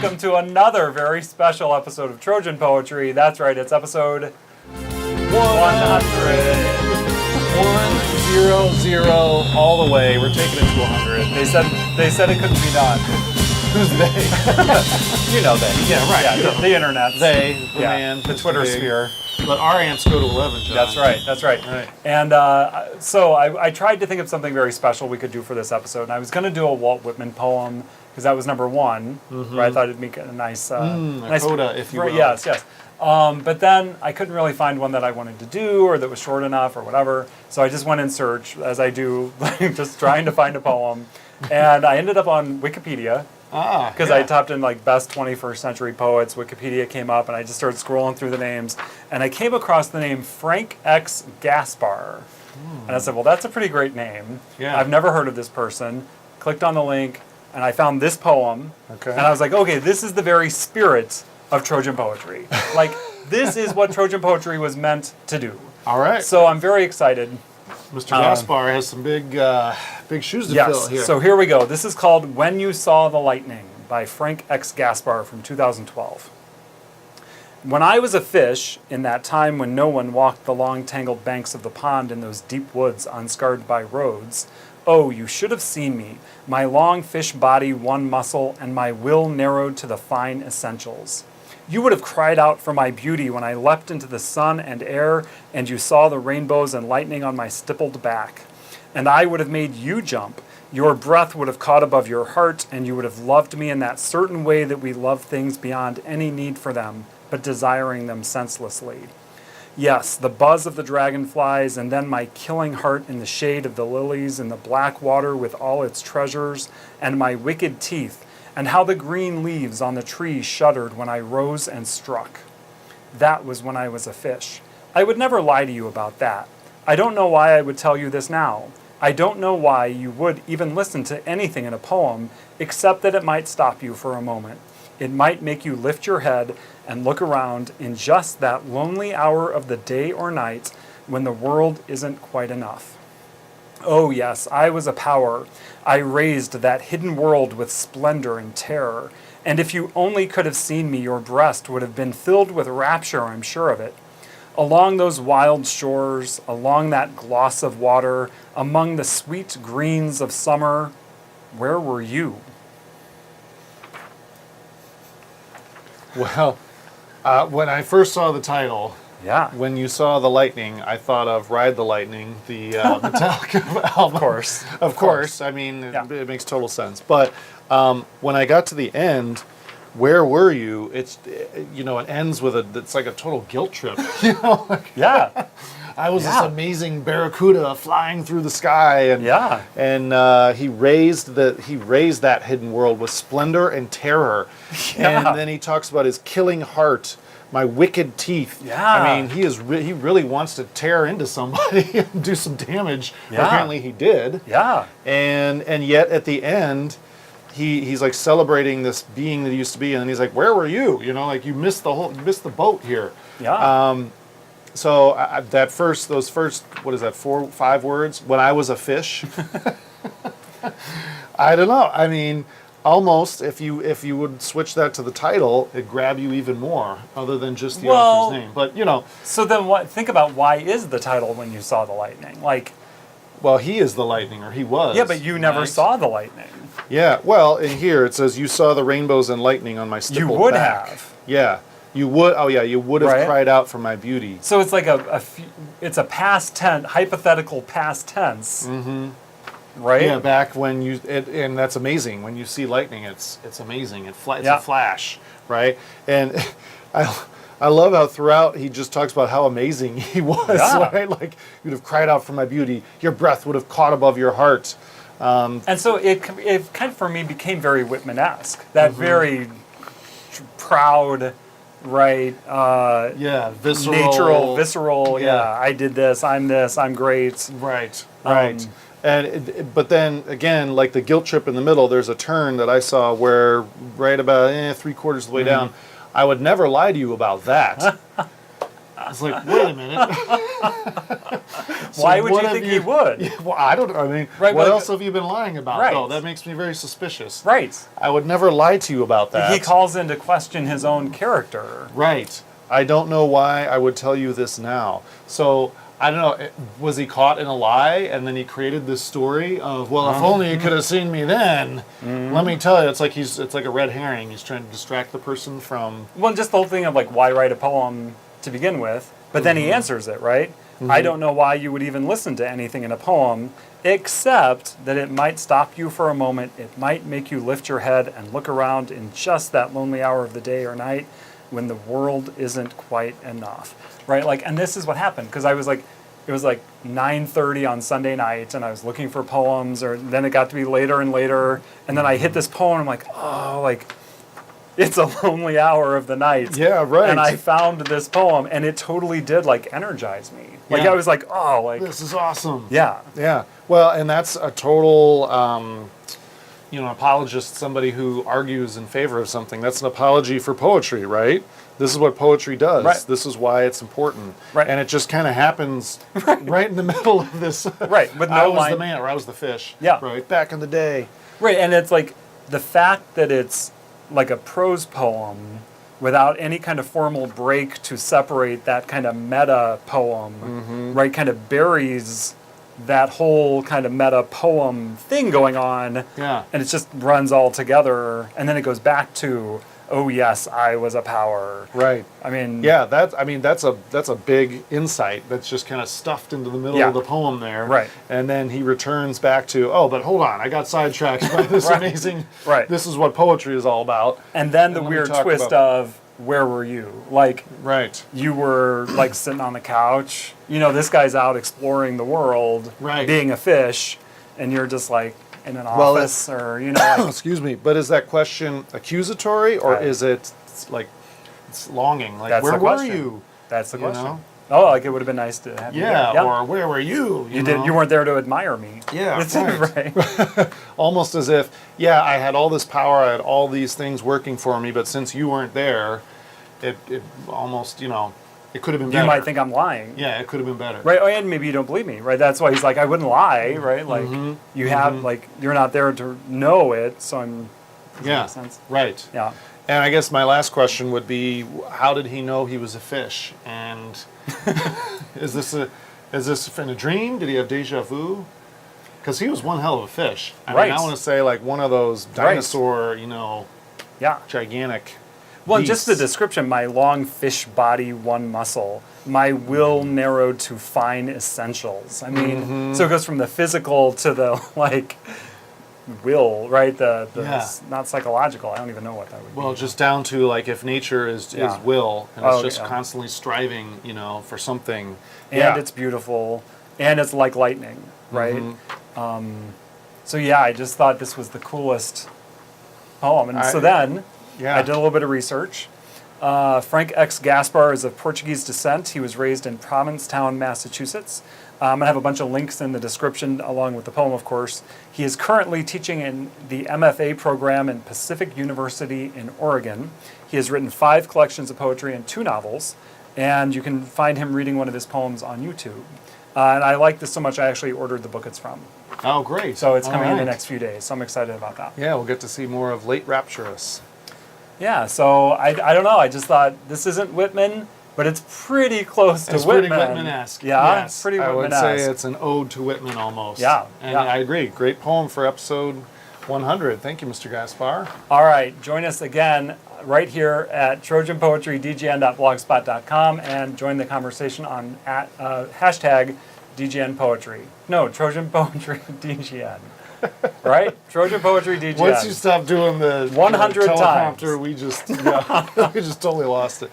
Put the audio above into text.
welcome to another very special episode of Trojan Poetry. That's right, it's episode 100, all the way. We're taking it to 100. They said it couldn't be done. Who's they? You know they. Yeah, right. Yeah, the internet. They, the man, the Twitter sphere. But our amps go to 11, John. That's right. Right. And so I tried to think of something very special we could do for this episode. And I was going to do a Walt Whitman poem, because that was number one, where I thought it'd make a nice... nice coda, if you will. Yes. But then I couldn't really find one that I wanted to do or that was short enough or whatever. So I just went in search, as I do, just trying to find a poem. And I ended up on Wikipedia. Because I typed in like best 21st century poets, Wikipedia came up, and I just started scrolling through the names, and I came across the name Frank X. Gaspar. And I said, well, that's a pretty great name. Yeah. I've never heard of this person. Clicked on the link, and I found this poem. Okay. And I was like, okay, this is the very spirit of Trojan poetry. Like, this is what Trojan poetry was meant to do. All right. So I'm very excited. Mr. Gaspar has some big shoes to fill here. So here we go. This is called When You Saw the Lightning by Frank X. Gaspar from 2012. When I was a fish, in that time when no one walked the long tangled banks of the pond in those deep woods unscarred by roads, oh, you should have seen me, my long fish body one muscle and my will narrowed to the fine essentials. You would have cried out for my beauty when I leapt into the sun and air, and you saw the rainbows and lightning on my stippled back. And I would have made you jump. Your breath would have caught above your heart, and you would have loved me in that certain way that we love things beyond any need for them, but desiring them senselessly. Yes, the buzz of the dragonflies, and then my killing heart in the shade of the lilies, and the black water with all its treasures, and my wicked teeth, and how the green leaves on the tree shuddered when I rose and struck. That was when I was a fish. I would never lie to you about that. I don't know why I would tell you this now. I don't know why you would even listen to anything in a poem, except that it might stop you for a moment. It might make you lift your head and look around in just that lonely hour of the day or night when the world isn't quite enough. Oh yes, I was a power. I raised that hidden world with splendor and terror. And if you only could have seen me, your breast would have been filled with rapture, I'm sure of it. Along those wild shores, along that gloss of water, among the sweet greens of summer, where were you? Well, when I first saw the title, When You Saw the Lightning, I thought of Ride the Lightning, the Metallica album. Of course. I mean, it makes total sense. But when I got to the end, where were you? It ends with it's like a total guilt trip. I was this amazing barracuda flying through the sky, and he raised that hidden world with splendor and terror, and then he talks about his killing heart, my wicked teeth. I mean, he really wants to tear into somebody and do some damage. Apparently, he did. And yet at the end, he's like celebrating this being that he used to be, and then he's like, "Where were you? Like you missed the boat here." So those first, what is that, 4, 5 words? When I was a fish. I don't know. I mean, almost if you would switch that to the title, it'd grab you even more, other than just the author's name. But So then, think about why is the title When You Saw the Lightning? Like, well, he is the lightning, or he was. Yeah, but you never saw the lightning. Yeah. Well, in here it says you saw the rainbows and lightning on my stippled back. You would have. Yeah. You would. Oh yeah, you would have cried out for my beauty. So it's like it's a past tense, hypothetical past tense. Right? Yeah, back when and that's amazing. When you see lightning, it's amazing. It's a flash, right? And I love how throughout he just talks about how amazing he was, right? Like, you'd have cried out for my beauty. Your breath would have caught above your heart. And so it kind of, for me, became very Whitman-esque. That very proud, right? Visceral. Yeah, I did this. I'm great. Right. But then again, like the guilt trip in the middle, there's a turn that I saw where right about 3/4 of the way down, I would never lie to you about that. It's like, wait a minute. Why would you think he would? Yeah, well, I don't. I mean, Right, what but- else have you been lying about? Right. Though that makes me very suspicious. Right. I would never lie to you about that. He calls into question his own character. Right. I don't know why I would tell you this now. So I don't know. Was he caught in a lie, and then he created this story of, well, if only you could have seen me then. Let me tell you, it's like a red herring. He's trying to distract the person from. Well, just the whole thing of like, why write a poem to begin with? But then he answers it, right? I don't know why you would even listen to anything in a poem, except that it might stop you for a moment. It might make you lift your head and look around in just that lonely hour of the day or night when the world isn't quite enough, right? Like, and this is what happened, because I was like, it was like 9:30 on Sunday night, and I was looking for poems, or then it got to be later and later, and then I hit this poem, and I'm like, oh, like, it's a lonely hour of the night. Yeah, right. And I found this poem, and it totally did, like, energize me. Like, Yeah. I was like, oh, like, This is awesome. yeah. Yeah. Well, and that's a total, apologist, somebody who argues in favor of something. That's an apology for poetry, right? This is what poetry does. Right. This is why it's important. Right. And it just kind of happens right in the middle of this. Right, with no I was line. the man, or I was the fish. Yeah. Right, back in the day. Right, and it's like the fact that it's like a prose poem without any kind of formal break to separate that kind of meta poem, right, kind of buries that whole kind of meta poem thing going on. Yeah. And it just runs all together, and then it goes back to, oh yes, I was a power. Right. I mean, Yeah, that's a big insight that's just kind of stuffed into the middle Yeah. of the poem there. Right. And then he returns back to, oh, but hold on, I got sidetracked by this Right. amazing. Right. This is what poetry is all about. and then the And let me weird talk twist about- of, where were you? Like, Right. you were like sitting on the couch. You know, this guy's out exploring the world, Right. being a fish, and you're just like in an Well, office, or you know, like, Excuse me, but is that question accusatory, or Right. is it like it's longing? Like, That's where the were question. you? that's the You question. know? Oh, like it would have been nice to have you Yeah, there. or where were you? you know? weren't there to admire me. Yeah, It's- right. Almost as if, yeah, I had all this power, I had all these things working for me, but since you weren't there, it almost, it could have been You better. might think I'm lying. Yeah, it could have been better. Right, oh, and maybe you don't believe me, right? That's why he's like, I wouldn't lie, right? Like, you have, like, you're not there to know it, so I'm. Does that Yeah, make sense? right. Yeah. And I guess my last question would be, how did he know he was a fish? And is this in a dream? Did he have deja vu? Because he was one hell of a fish. I Right. mean, I want to say like one of those dinosaur, Yeah. gigantic. Well, just the beasts. description, my long fish body, one muscle, my will narrowed to fine essentials. I mean, so it goes from the physical to the, like, will, right? The Yeah. not psychological. I don't even know what that would Well, be. just down to like if nature is Yeah. will, and it's Oh, just yeah. constantly striving, for something. And it's beautiful, and it's like lightning, right? So yeah, I just thought this was the coolest poem. And so then yeah. I did a little bit of research. Frank X. Gaspar is of Portuguese descent. He was raised in Provincetown, Massachusetts. I'm going to have a bunch of links in the description along with the poem, of course. He is currently teaching in the MFA program in Pacific University in Oregon. He has written 5 collections of poetry and 2 novels, and you can find him reading one of his poems on YouTube. And I like this so much, I actually ordered the book it's from. Oh, great. So it's All coming in the right. next few days, so I'm excited about that. Yeah, we'll get to see more of Late Rapturous. Yeah, so I don't know. I just thought this isn't Whitman, but it's pretty close to It's Whitman. pretty Whitman-esque. Yeah, yes. it's pretty I would say Whitman-esque. it's an ode to Whitman almost. Yeah, And yeah. I agree. Great poem for episode 100. Thank you, Mr. Gaspar. All right, join us again right here at trojanpoetrydgn.blogspot.com and join the conversation on hashtag DGN Poetry. No, Trojan Poetry DGN. Right? Trojan Poetry DGN. Once you stop doing the 100 teleprompter, times. we just totally lost it.